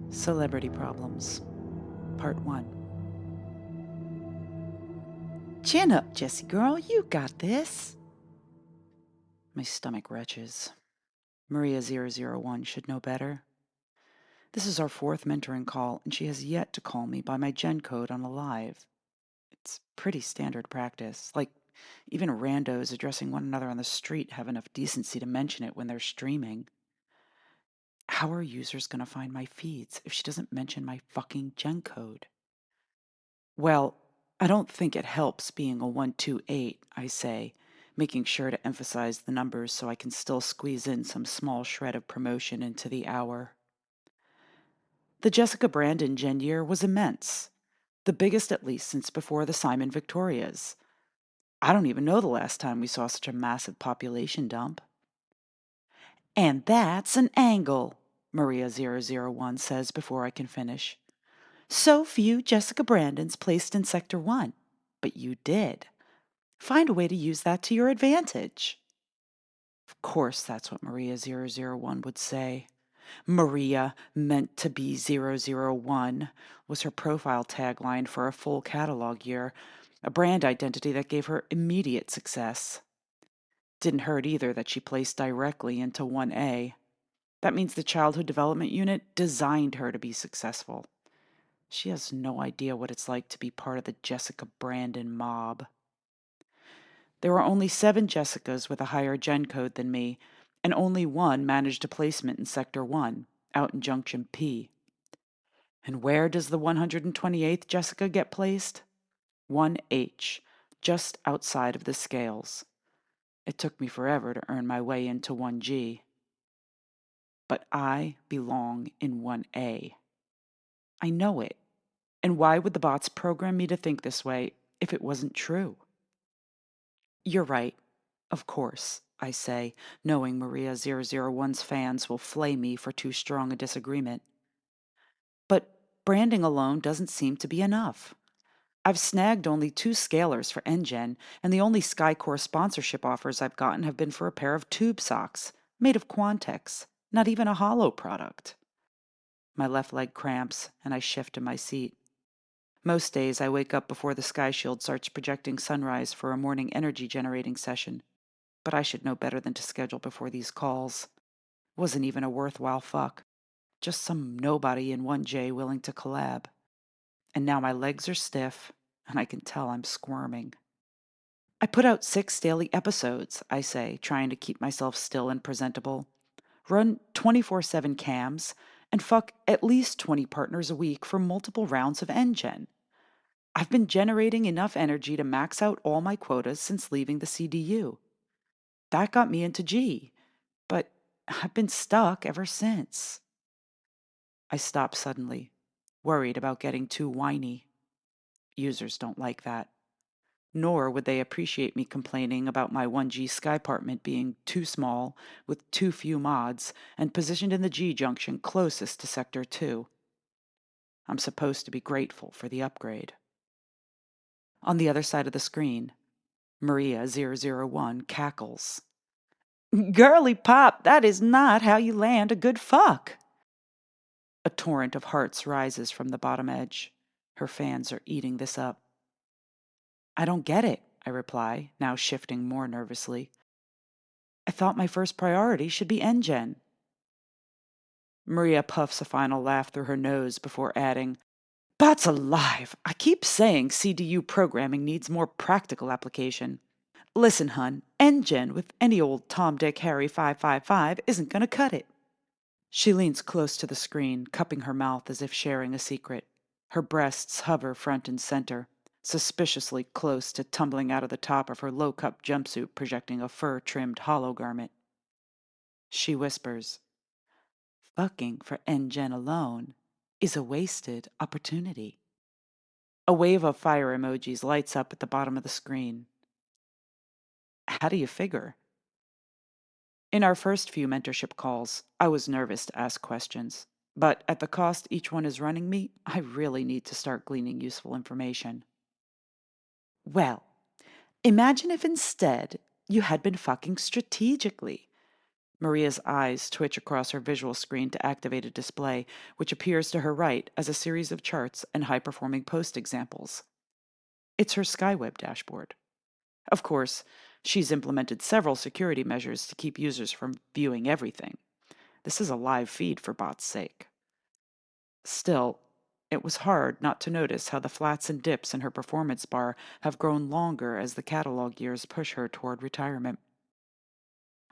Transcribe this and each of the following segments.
Celebrity Problems, Part 1. Chin up, Jessie girl, you got this. My stomach retches. Maria001 should know better. This is our fourth mentoring call, and she has yet to call me by my gen code on a live. It's pretty standard practice. Like, even randos addressing one another on the street have enough decency to mention it when they're streaming. How are users going to find my feeds if she doesn't mention my fucking gen code? Well, I don't think it helps being a 128, I say, making sure to emphasize the numbers so I can still squeeze in some small shred of promotion into the hour. The Jessica Brandon gen year was immense, the biggest at least since before the Simon Victorias. I don't even know the last time we saw such a massive population dump. And that's an angle, Maria001 says before I can finish. So few Jessica Brandons placed in Sector 1, but you did. Find a way to use that to your advantage. Of course, that's what Maria001 would say. Maria meant to be 001 was her profile tagline for a full catalog year, a brand identity that gave her immediate success. Didn't hurt either that she placed directly into 1A. That means the Childhood Development Unit designed her to be successful. She has no idea what it's like to be part of the Jessica Brandon mob. There were only 7 Jessicas with a higher gen code than me, and only one managed a placement in Sector 1, out in Junction P. And where does the 128th Jessica get placed? 1H, just outside of the scales. It took me forever to earn my way into 1G. But I belong in 1A. I know it. And why would the bots program me to think this way if it wasn't true? You're right. Of course, I say, knowing Maria001's fans will flay me for too strong a disagreement. But branding alone doesn't seem to be enough. I've snagged only 2 scalers for NGen, and the only SkyCore sponsorship offers I've gotten have been for a pair of tube socks, made of Quantex, not even a hollow product. My left leg cramps, and I shift in my seat. Most days I wake up before the sky shield starts projecting sunrise for a morning energy generating session. But I should know better than to schedule before these calls. Wasn't even a worthwhile fuck. Just some nobody in 1J willing to collab. And now my legs are stiff, and I can tell I'm squirming. I put out 6 daily episodes, I say, trying to keep myself still and presentable. Run 24/7 cams, and fuck at least 20 partners a week for multiple rounds of NGen. I've been generating enough energy to max out all my quotas since leaving the CDU. That got me into G, but I've been stuck ever since. I stop suddenly, worried about getting too whiny. Users don't like that. Nor would they appreciate me complaining about my 1G Skypartment being too small, with too few mods, and positioned in the G junction closest to Sector 2. I'm supposed to be grateful for the upgrade. On the other side of the screen, Maria001 cackles. Girly pop, that is not how you land a good fuck. A torrent of hearts rises from the bottom edge. Her fans are eating this up. I don't get it, I reply, now shifting more nervously. I thought my first priority should be NGen. Maria puffs a final laugh through her nose before adding, Bots alive! I keep saying CDU programming needs more practical application. Listen, hun, NGen with any old Tom, Dick, Harry 555 isn't going to cut it. She leans close to the screen, cupping her mouth as if sharing a secret. Her breasts hover front and center, suspiciously close to tumbling out of the top of her low-cut jumpsuit projecting a fur-trimmed hollow garment. She whispers, Fucking for NGen alone is a wasted opportunity. A wave of fire emojis lights up at the bottom of the screen. How do you figure? In our first few mentorship calls, I was nervous to ask questions, but at the cost each one is running me, I really need to start gleaning useful information. Well, imagine if instead you had been fucking strategically. Maria's eyes twitch across her visual screen to activate a display, which appears to her right as a series of charts and high-performing post examples. It's her SkyWeb dashboard. Of course, she's implemented several security measures to keep users from viewing everything. This is a live feed for bot's sake. Still, it was hard not to notice how the flats and dips in her performance bar have grown longer as the catalog years push her toward retirement.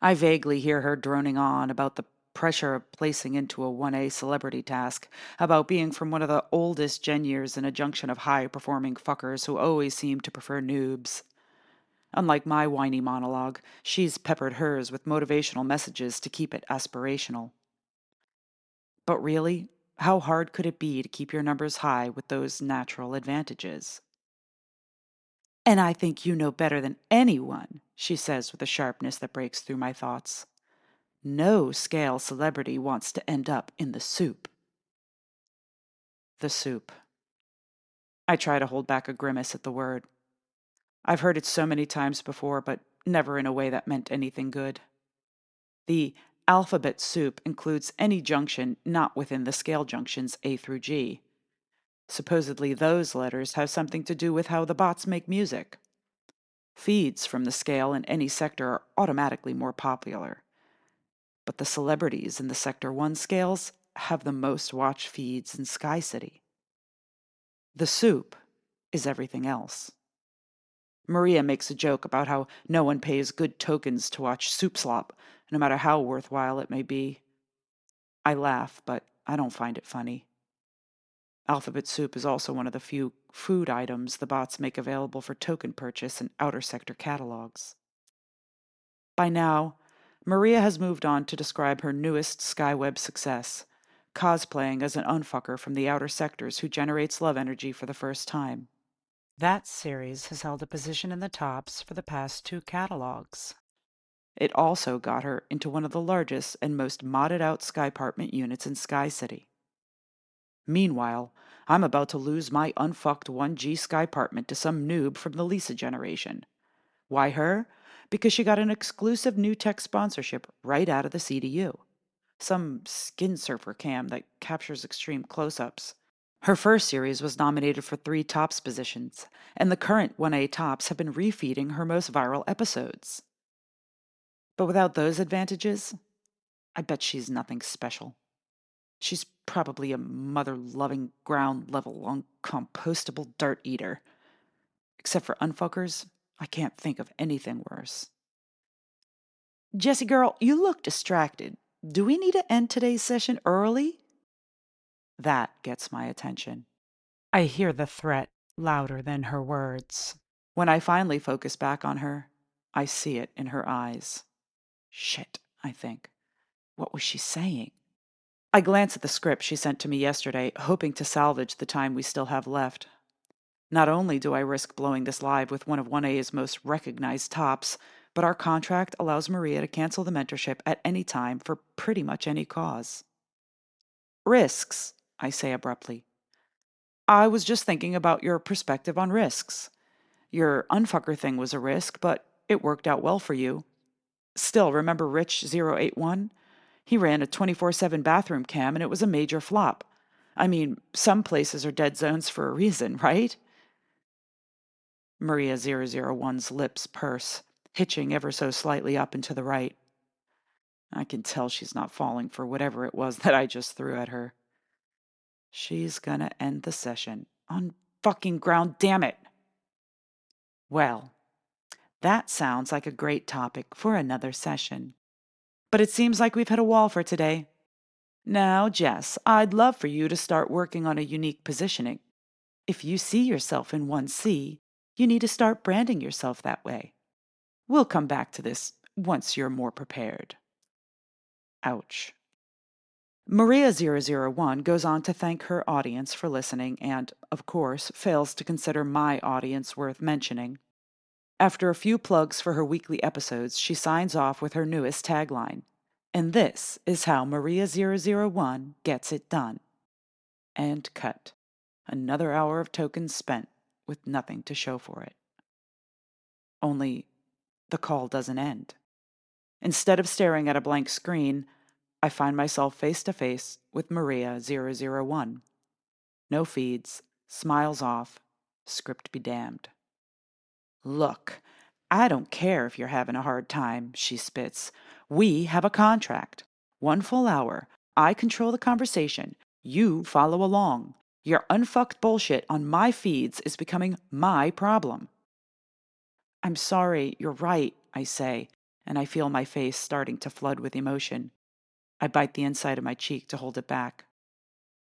I vaguely hear her droning on about the pressure of placing into a 1A celebrity task, about being from one of the oldest gen years in a junction of high-performing fuckers who always seem to prefer noobs. Unlike my whiny monologue, she's peppered hers with motivational messages to keep it aspirational. But really, how hard could it be to keep your numbers high with those natural advantages? And I think you know better than anyone, she says with a sharpness that breaks through my thoughts. No scale celebrity wants to end up in the soup. The soup. I try to hold back a grimace at the word. I've heard it so many times before, but never in a way that meant anything good. The alphabet soup includes any junction not within the scale junctions A through G. Supposedly those letters have something to do with how the bots make music. Feeds from the scale in any sector are automatically more popular. But the celebrities in the Sector 1 scales have the most watched feeds in SkyCity. The soup is everything else. Maria makes a joke about how no one pays good tokens to watch soup slop, no matter how worthwhile it may be. I laugh, but I don't find it funny. Alphabet soup is also one of the few food items the bots make available for token purchase in outer sector catalogs. By now, Maria has moved on to describe her newest SkyWeb success, cosplaying as an unfucker from the outer sectors who generates love energy for the first time. That series has held a position in the tops for the past 2 catalogs. It also got her into one of the largest and most modded out Skypartment units in SkyCity. Meanwhile, I'm about to lose my unfucked 1G Skypartment to some noob from the Lisa generation. Why her? Because she got an exclusive new tech sponsorship right out of the CDU. Some skin surfer cam that captures extreme close-ups. Her first series was nominated for 3 tops positions, and the current 1A tops have been refeeding her most viral episodes. But without those advantages, I bet she's nothing special. She's probably a mother-loving, ground-level, uncompostable dirt eater. Except for unfuckers, I can't think of anything worse. Jessie girl, you look distracted. Do we need to end today's session early? That gets my attention. I hear the threat louder than her words. When I finally focus back on her, I see it in her eyes. Shit, I think. What was she saying? I glance at the script she sent to me yesterday, hoping to salvage the time we still have left. Not only do I risk blowing this live with one of 1A's most recognized tops, but our contract allows Maria to cancel the mentorship at any time for pretty much any cause. Risks, I say abruptly. I was just thinking about your perspective on risks. Your unfucker thing was a risk, but it worked out well for you. Still, remember Rich081? He ran a 24/7 bathroom cam and it was a major flop. I mean, some places are dead zones for a reason, right? Maria001's lips purse, hitching ever so slightly up and to the right. I can tell she's not falling for whatever it was that I just threw at her. She's gonna end the session on fucking ground, damn it! Well, that sounds like a great topic for another session. But it seems like we've hit a wall for today. Now, Jess, I'd love for you to start working on a unique positioning. If you see yourself in 1C, you need to start branding yourself that way. We'll come back to this once you're more prepared. Ouch. Maria001 goes on to thank her audience for listening and, of course, fails to consider my audience worth mentioning. After a few plugs for her weekly episodes, she signs off with her newest tagline. And this is how Maria001 gets it done. And cut. Another hour of tokens spent with nothing to show for it. Only the call doesn't end. Instead of staring at a blank screen, I find myself face to face with Maria 001. No feeds, smiles off, script be damned. Look, I don't care if you're having a hard time, she spits. We have a contract. 1 full hour. I control the conversation. You follow along. Your unfucked bullshit on my feeds is becoming my problem. I'm sorry, you're right, I say, and I feel my face starting to flood with emotion. I bite the inside of my cheek to hold it back.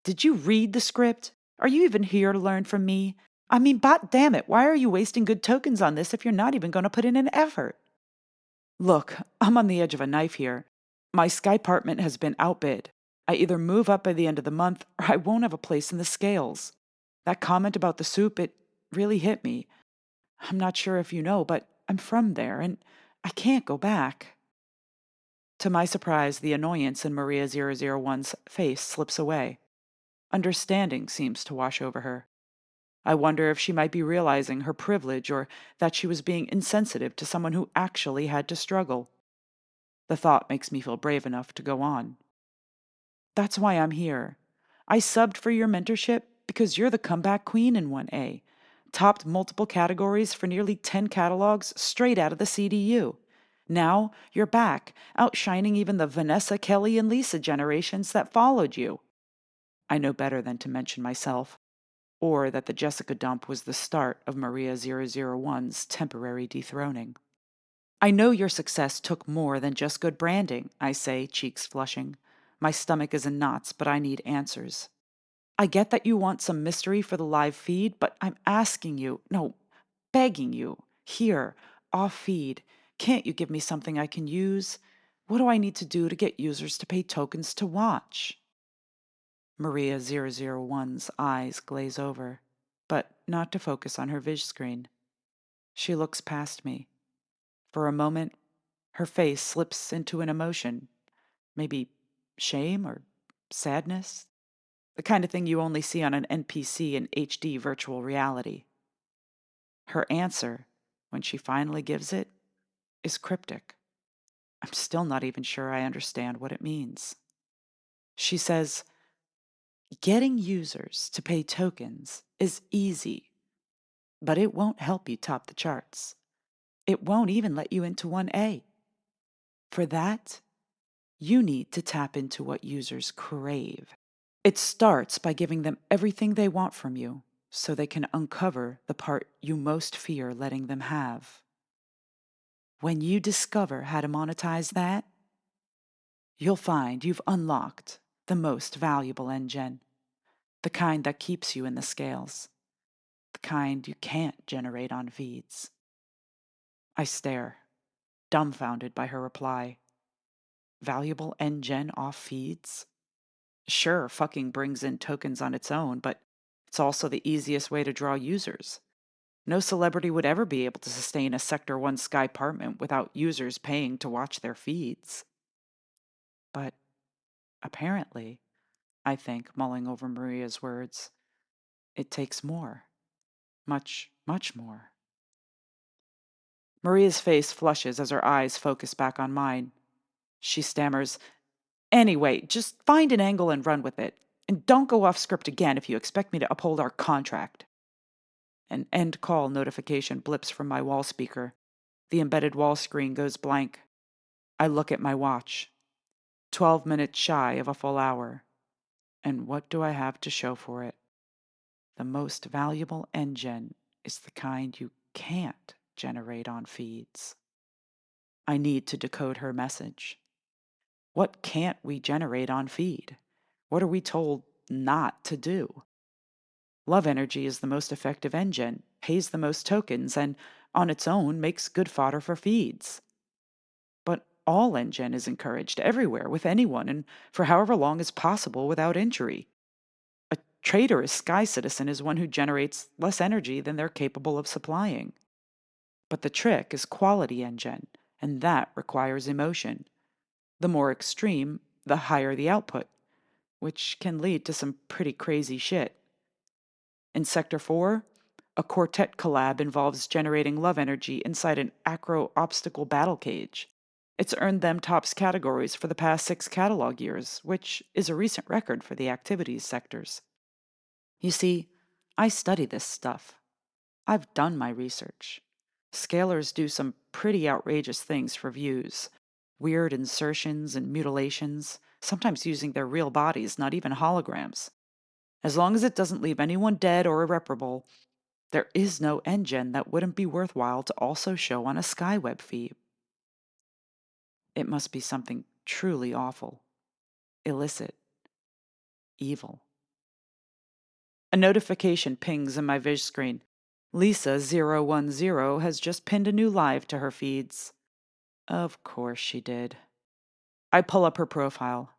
Did you read the script? Are you even here to learn from me? I mean, bot damn it, why are you wasting good tokens on this if you're not even going to put in an effort? Look, I'm on the edge of a knife here. My sky apartment has been outbid. I either move up by the end of the month or I won't have a place in the scales. That comment about the soup, it really hit me. I'm not sure if you know, but I'm from there and I can't go back. To my surprise, the annoyance in Maria 001's face slips away. Understanding seems to wash over her. I wonder if she might be realizing her privilege or that she was being insensitive to someone who actually had to struggle. The thought makes me feel brave enough to go on. That's why I'm here. I subbed for your mentorship because you're the comeback queen in 1A. Topped multiple categories for nearly 10 catalogs straight out of the CDU. Now you're back, outshining even the Vanessa, Kelly, and Lisa generations that followed you. I know better than to mention myself, or that the Jessica dump was the start of Maria 001's temporary dethroning. I know your success took more than just good branding, I say, cheeks flushing. My stomach is in knots, but I need answers. I get that you want some mystery for the live feed, but I'm asking you, no, begging you, here, off feed, can't you give me something I can use? What do I need to do to get users to pay tokens to watch? Maria 001's eyes glaze over, but not to focus on her viz screen. She looks past me. For a moment, her face slips into an emotion, maybe shame or sadness, the kind of thing you only see on an NPC in HD virtual reality. Her answer, when she finally gives it, is cryptic. I'm still not even sure I understand what it means. She says, getting users to pay tokens is easy, but it won't help you top the charts. It won't even let you into 1A. For that, you need to tap into what users crave. It starts by giving them everything they want from you so they can uncover the part you most fear letting them have. When you discover how to monetize that, you'll find you've unlocked the most valuable engine, the kind that keeps you in the scales, the kind you can't generate on feeds. I stare, dumbfounded by her reply. Valuable engine off feeds? Sure, fucking brings in tokens on its own, but it's also the easiest way to draw users. No celebrity would ever be able to sustain a Sector 1 Sky apartment without users paying to watch their feeds. But apparently, I think, mulling over Maria's words, it takes more. Much, much more. Maria's face flushes as her eyes focus back on mine. She stammers, anyway, just find an angle and run with it. And don't go off script again if you expect me to uphold our contract. An end call notification blips from my wall speaker. The embedded wall screen goes blank. I look at my watch. 12 minutes shy of a full hour. And what do I have to show for it? The most valuable engine is the kind you can't generate on feeds. I need to decode her message. What can't we generate on feed? What are we told not to do? Love energy is the most effective engine, pays the most tokens, and on its own makes good fodder for feeds. But all engine is encouraged everywhere with anyone and for however long as possible without injury. A traitorous sky citizen is one who generates less energy than they're capable of supplying. But the trick is quality engine, and that requires emotion. The more extreme, the higher the output, which can lead to some pretty crazy shit. In Sector 4, a quartet collab involves generating love energy inside an acro obstacle battle cage. It's earned them tops categories for the past 6 catalog years, which is a recent record for the activities sectors. You see, I study this stuff. I've done my research. Scalers do some pretty outrageous things for views. Weird insertions and mutilations, sometimes using their real bodies, not even holograms. As long as it doesn't leave anyone dead or irreparable, there is no engine that wouldn't be worthwhile to also show on a SkyWeb feed. It must be something truly awful, illicit, evil. A notification pings in my viz screen. Lisa010 has just pinned a new live to her feeds. Of course she did. I pull up her profile.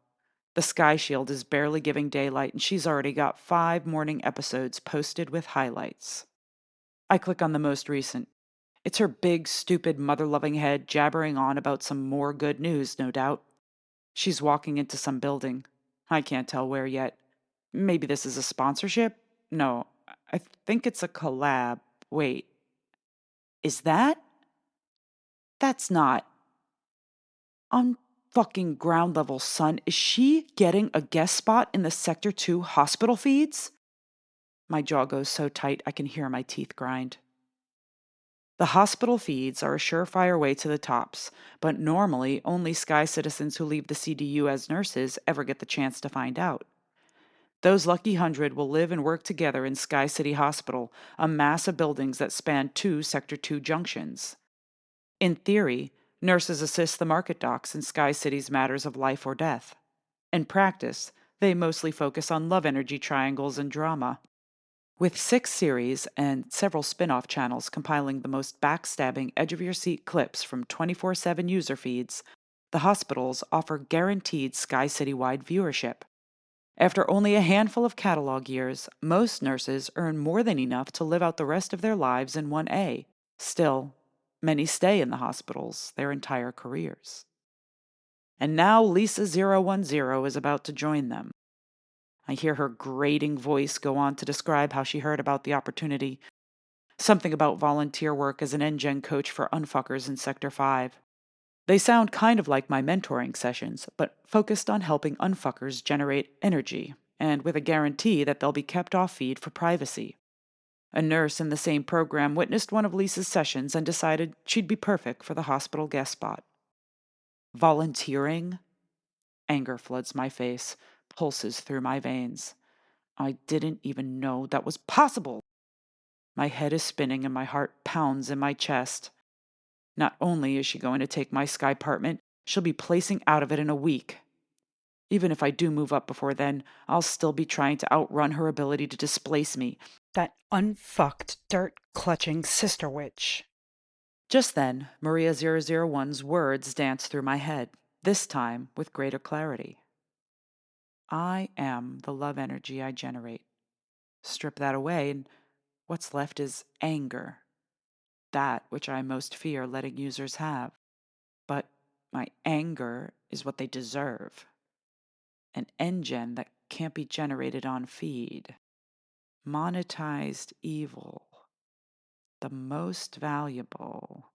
The Sky Shield is barely giving daylight, and she's already got 5 morning episodes posted with highlights. I click on the most recent. It's her big, stupid, mother-loving head jabbering on about some more good news, no doubt. She's walking into some building. I can't tell where yet. Maybe this is a sponsorship? No, I think it's a collab. Wait, is that? That's not. On fucking ground level, son, is she getting a guest spot in the Sector 2 hospital feeds? My jaw goes so tight I can hear my teeth grind. The hospital feeds are a surefire way to the tops, but normally only Sky citizens who leave the CDU as nurses ever get the chance to find out. Those lucky 100 will live and work together in SkyCity Hospital, a mass of buildings that span 2 Sector 2 junctions. In theory, nurses assist the market docs in SkyCity's matters of life or death. In practice, they mostly focus on love energy triangles and drama. With 6 series and several spin-off channels compiling the most backstabbing edge-of-your-seat clips from 24/7 user feeds, the hospitals offer guaranteed SkyCity-wide viewership. After only a handful of catalog years, most nurses earn more than enough to live out the rest of their lives in 1A. Still, many stay in the hospitals their entire careers. And now Lisa010 is about to join them. I hear her grating voice go on to describe how she heard about the opportunity. Something about volunteer work as an NGen coach for unfuckers in Sector 5. They sound kind of like my mentoring sessions, but focused on helping unfuckers generate energy, and with a guarantee that they'll be kept off feed for privacy. A nurse in the same program witnessed one of Lisa's sessions and decided she'd be perfect for the hospital guest spot. Volunteering? Anger floods my face, pulses through my veins. I didn't even know that was possible. My head is spinning and my heart pounds in my chest. Not only is she going to take my sky apartment, she'll be placing out of it in a week. Even if I do move up before then, I'll still be trying to outrun her ability to displace me. That unfucked, dirt-clutching sister witch. Just then, Maria001's words danced through my head, this time with greater clarity. I am the love energy I generate. Strip that away, and what's left is anger. That which I most fear letting users have. But my anger is what they deserve. An engine that can't be generated on feed. Monetized evil. The most valuable.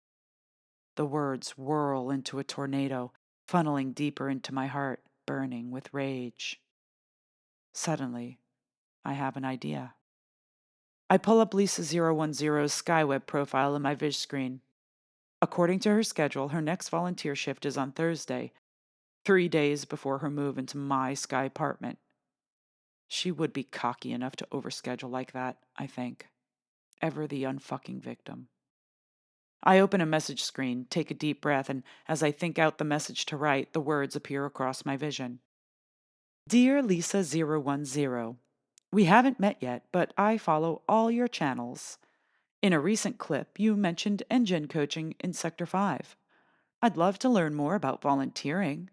The words whirl into a tornado, funneling deeper into my heart, burning with rage. Suddenly, I have an idea. I pull up Lisa010's SkyWeb profile in my viz screen. According to her schedule, her next volunteer shift is on Thursday, 3 days before her move into my Sky apartment. She would be cocky enough to overschedule like that, I think. Ever the unfucking victim. I open a message screen, take a deep breath, and as I think out the message to write, the words appear across my vision. Dear Lisa010, we haven't met yet, but I follow all your channels. In a recent clip, you mentioned engine coaching in Sector 5. I'd love to learn more about volunteering.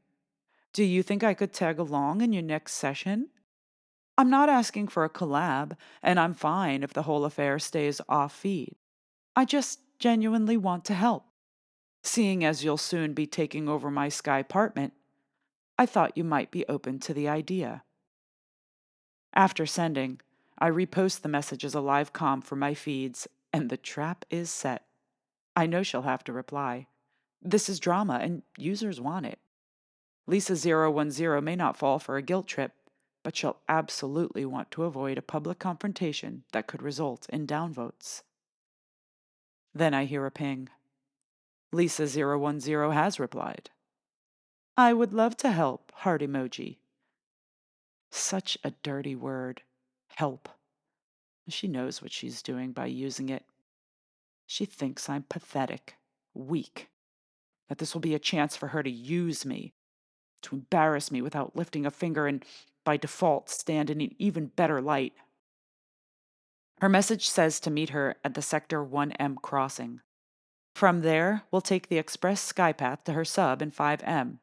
Do you think I could tag along in your next session? I'm not asking for a collab, and I'm fine if the whole affair stays off feed. I just genuinely want to help. Seeing as you'll soon be taking over my Sky apartment, I thought you might be open to the idea. After sending, I repost the message as a live comm for my feeds, and the trap is set. I know she'll have to reply. This is drama, and users want it. Lisa010 may not fall for a guilt trip, but she'll absolutely want to avoid a public confrontation that could result in downvotes. Then I hear a ping. Lisa010 has replied. I would love to help, heart emoji. Such a dirty word. Help. She knows what she's doing by using it. She thinks I'm pathetic, weak, that this will be a chance for her to use me, to embarrass me without lifting a finger and, by default, stand in an even better light. Her message says to meet her at the Sector 1M crossing. From there, we'll take the express skypath to her sub in 5M.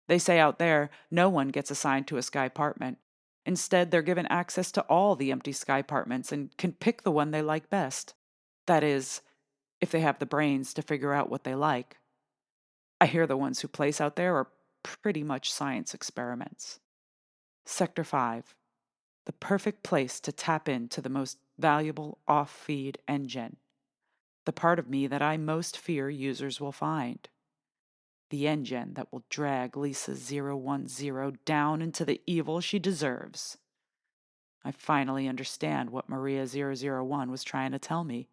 They say out there, no one gets assigned to a skypartment. Instead, they're given access to all the empty skypartments and can pick the one they like best. That is, if they have the brains to figure out what they like. I hear the ones who place out there are pretty much science experiments. Sector 5, the perfect place to tap into the most valuable off-feed engine. The part of me that I most fear users will find. The engine that will drag Lisa010 down into the evil she deserves. I finally understand what Maria001 was trying to tell me.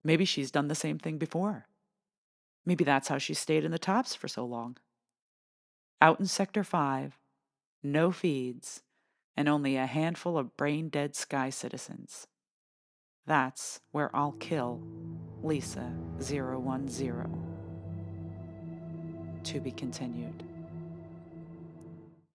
Maybe she's done the same thing before. Maybe that's how she stayed in the tops for so long. Out in Sector 5, no feeds, and only a handful of brain-dead sky citizens. That's where I'll kill Lisa010. To be continued.